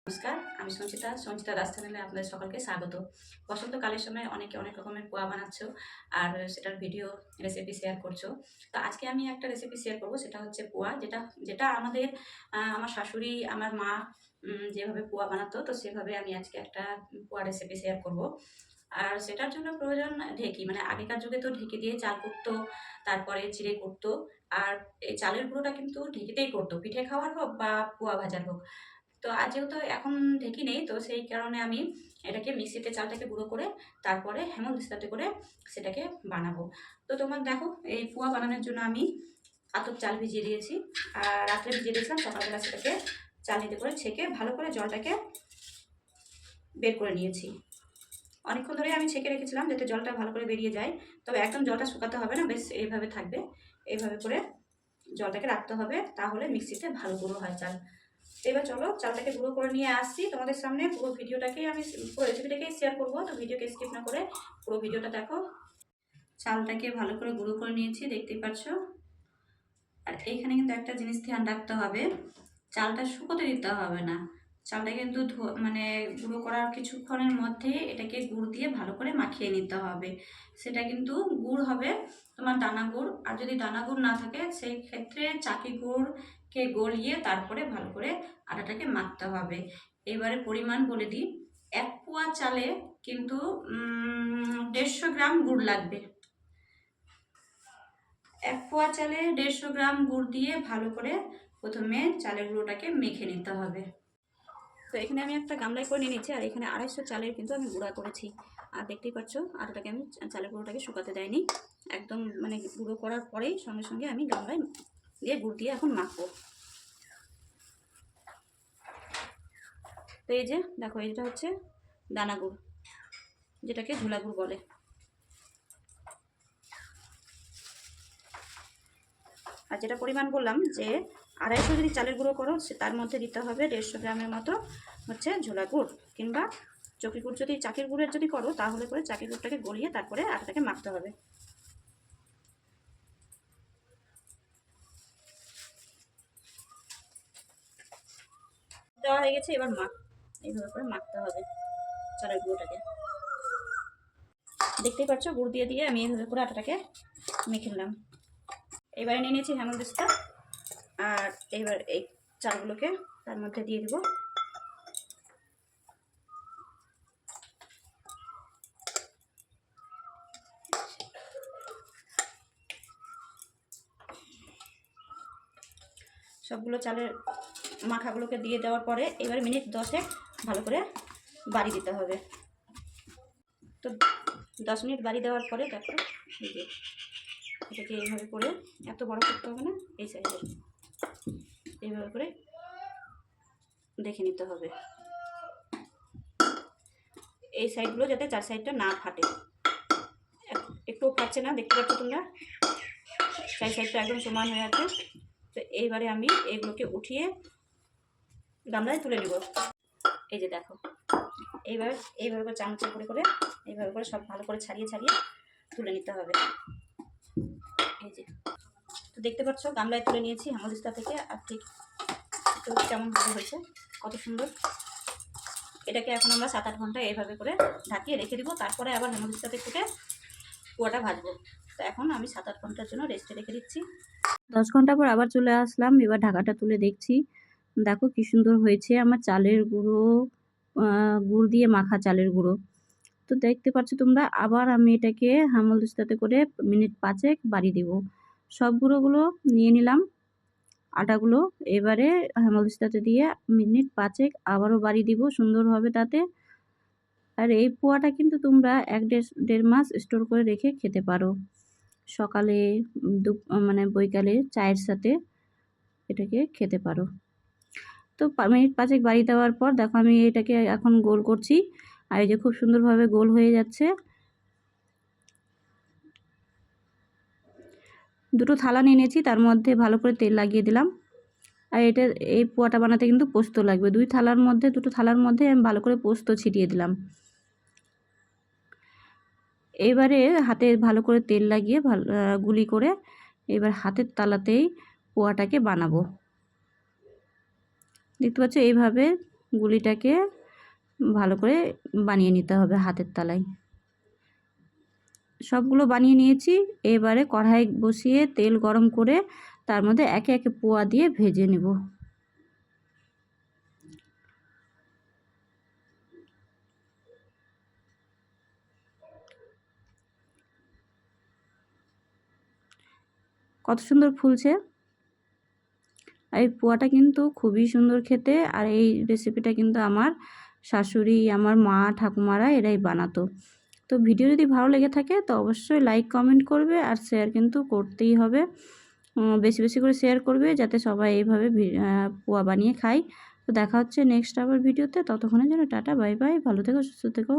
নমস্কার, আমি সঞ্চিতা দাস চ্যানেলে আপনাদের সকলকে স্বাগত। বসন্তকালের সময় অনেকে অনেক রকমের পোয়া বানাচ্ছো আর সেটার ভিডিও রেসিপি শেয়ার করছো। তো আজকে আমি একটা রেসিপি শেয়ার করব, সেটা হচ্ছে পোয়া, যেটা যেটা আমাদের আমার শাশুড়ি, আমার মা যেভাবে পোয়া বানাতো, তো সেভাবে আমি আজকে একটা পোয়া রেসিপি শেয়ার করব। আর সেটার জন্য প্রয়োজন ঢেঁকি, মানে আগেকার যুগে তো ঢেঁকি দিয়ে চাল কুটতো, তারপরে চিড়ে কুটতো। আর এই চালের গুঁড়োটা কিন্তু ঢেঁকিতেই করতো, পিঠে খাওয়ার হোক বা পোয়া ভাজার হোক। তো আজ যেহেতু এখন ঢেঁকি নেই, তো সেই কারণে আমি এটাকে মিক্সিতে চালটাকে গুঁড়ো করে তারপরে হেমদস্তাতে করে সেটাকে বানাবো। তো তোমার দেখো, এই পোয়া বানানোর জন্য আমি আতপ চাল ভিজিয়ে দিয়েছি, আর রাত্রে ভিজিয়ে দিয়েছিলাম। সকালবেলা সেটাকে চালনিতে করে ছেঁকে ভালো করে জলটাকে বের করে নিয়েছি। অনেকক্ষণ ধরে আমি ছেঁকে রেখেছিলাম যাতে জলটা ভালো করে বেরিয়ে যায়, তবে একদম জলটা শুকাতে হবে না, বেশ এইভাবে থাকবে। এইভাবে করে জলটাকে রাখতে হবে, তাহলে মিক্সিতে ভালো গুঁড়ো হয় চাল। এবার চলো চালটাকে গুঁড়ো করে নিয়ে আসছি তোমাদের সামনে। পুরো ভিডিওটাকেই আমি পুরো রেসিপিটাকেই শেয়ার করবো, তো ভিডিওকে স্কিপ না করে পুরো ভিডিওটা দেখো। চালটাকে ভালো করে গুঁড়ো করে নিয়েছি, দেখতেই পাচ্ছ। আর এইখানে কিন্তু একটা জিনিস ধ্যান রাখতে হবে, চালটা শুকোতে দিতে হবে না। চালটা কিন্তু মানে গুঁড়ো করার কিছুক্ষণের মধ্যে এটাকে গুড় দিয়ে ভালো করে মাখিয়ে নিতে হবে। সেটা কিন্তু গুড় হবে তোমার দানা গুড়, আর যদি দানা গুড় না থাকে সেই ক্ষেত্রে চাকি গুড়কে গলিয়ে তারপরে ভালো করে আটাটাকে মাখতে হবে। এবারে পরিমাণ বলে দিই, 1 পোয়া চালে কিন্তু 150 গ্রাম গুড় লাগবে। 1 পোয়া চালে 150 গ্রাম গুড় দিয়ে ভালো করে প্রথমে চালের গুঁড়োটাকে মেখে নিতে হবে। তো এখানে আমি একটা গামলায় করে নিয়ে নিচ্ছি, আর এখানে 250 চালের কিন্তু আমি গুঁড়া করেছি। আর দেখতেই পাচ্ছ আটাটাকে আমি চালের গুঁড়োটাকে শুকাতে দেয়নি, একদম মানে গুঁড়ো করার পরেই সঙ্গে সঙ্গে আমি গামলায় দিয়ে গুড় দিয়ে এখন মাখবো। তো এই যে দেখো, এইটা হচ্ছে দানা গুড়, যেটাকে ঝোলা গুড় বলে। আর যেটা পরিমাণ বললাম যে 250 যদি চালের গুঁড়ো করো, তার মধ্যে দিতে হবে 150 গ্রামের মতো হচ্ছে ঝোলা গুড়, কিংবা চকি গুড়, যদি চাকির গুড়ের যদি করো তাহলে করে চাকির গুড়টাকে গলিয়ে তারপরে আটাটাকে মাখতে হবে। দেওয়া হয়ে গেছে, এবার এইভাবে করে মাখতে হবে চালের গুঁড়োটাকে। দেখতেই পাচ্ছ গুড় দিয়ে দিয়ে আমি এইভাবে করে আটাটাকে মেখে নিলাম। এবারে নিয়ে নিয়েছি হেমদস্তা, আর এইবার এই চালগুলোকে তার মধ্যে দিয়ে দিব। সবগুলো চালের মাখাগুলোকে দিয়ে দেওয়ার পরে এবার মিনিট 10 ভালো করে বাড়ি দিতে হবে। তো 10 মিনিট বাড়ি দেওয়ার পরে দেখো, এই যে এটাকে এইভাবে করে, এত বড় করতে হবে না, এই সাইজের এইভাবে করে দেখে নিতে হবে, এই সাইডগুলো যাতে 4 সাইডটা না ফাটে। একটু ফাটছে না, দেখতে পাচ্ছ তোমরা, 4 সাইডটা একদম সমান হয়ে আছে। তো এইবারে আমি এগুলোকে উঠিয়ে গামলায় তুলে নিব। এই যে দেখো, এইবার এইভাবে করে চামচে করে করে এইভাবে করে সব ভালো করে ছাড়িয়ে ছাড়িয়ে তুলে নিতে হবে। এই যে তো দেখতে পাচ্ছ গামলায় তুলে নিয়েছি হেমদস্তা থেকে, আর ঠিক কেমন ভাবে হয়েছে, কত সুন্দর। এটাকে এখন আমরা 7-8 ঘন্টা এইভাবে করে ঢাকিয়ে রেখে দিব, তারপরে আবার হেমদস্তাতে থেকে পোয়াটা ভাজবো। তো এখন আমি 7-8 ঘন্টার জন্য রেস্টে রেখে দিচ্ছি। 10 ঘন্টা পর আবার চলে আসলাম, এবার ঢাকাটা তুলে দেখছি। দেখো কি সুন্দর হয়েছে আমার চালের গুঁড়ো, গুড় দিয়ে মাখা চালের গুঁড়ো। তো দেখতে পাচ্ছ তোমরা, আবার আমি এটাকে হেমদস্তাতে করে মিনিট 5 বাড়ি দেব। সব গুঁড়োগুলো নিয়ে নিলাম আটাগুলো, এবারে হেমদস্তাতে দিয়ে মিনিট 5 আবারও বাড়ি দিব সুন্দরভাবে তাতে। আর এই পোয়াটা কিন্তু তোমরা 1-1.5 মাস স্টোর করে রেখে খেতে পারো, সকালে মানে বৈকালে চায়ের সাথে এটাকে খেতে পারো। তো মিনিট 5 বাড়ি দেওয়ার পর দেখো আমি এটাকে এখন গোল করছি, আর এই যে খুব সুন্দরভাবে গোল হয়ে যাচ্ছে। দুটো থালা নিয়ে নিয়েছি, তার মধ্যে ভালো করে তেল লাগিয়ে দিলাম। আর এই পোয়াটা বানাতে কিন্তু পোস্ত লাগবে। দুটো থালার মধ্যে আমি ভালো করে পোস্ত ছিটিয়ে দিলাম। এবারে হাতে ভালো করে তেল লাগিয়ে গুলি করে এবার হাতের তালাতেই পোয়াটাকে বানাবো। দেখতে পাচ্ছ এইভাবে গুলিটাকে ভালো করে বানিয়ে নিতে হবে হাতের তালায়। সবগুলো বানিয়ে নিয়েছি। এবারে কড়াই বসিয়ে তেল গরম করে তার মধ্যে একে একে পোয়া দিয়ে ভেজে নেব। কত সুন্দর ফুলছে। এই পোয়াটা কিন্তু খুবই সুন্দর খেতে। আর এই রেসিপিটা কিন্তু আমার শাশুড়ি, আমার মা, ঠাকুমারা এরাই বানাতো। তো ভিডিও যদি ভালো লেগে থাকে তো অবশ্যই লাইক কমেন্ট করবে, আর শেয়ার কিন্তু করতেই হবে। বেশি বেশি করে শেয়ার করবে যাতে সবাই এইভাবে পোয়া বানিয়ে খায়। তো দেখা হচ্ছে নেক্সট আবার ভিডিওতে। ততক্ষণের জন্য টাটা, বাই বাই, ভালো থেকো, সুস্থ থেকো।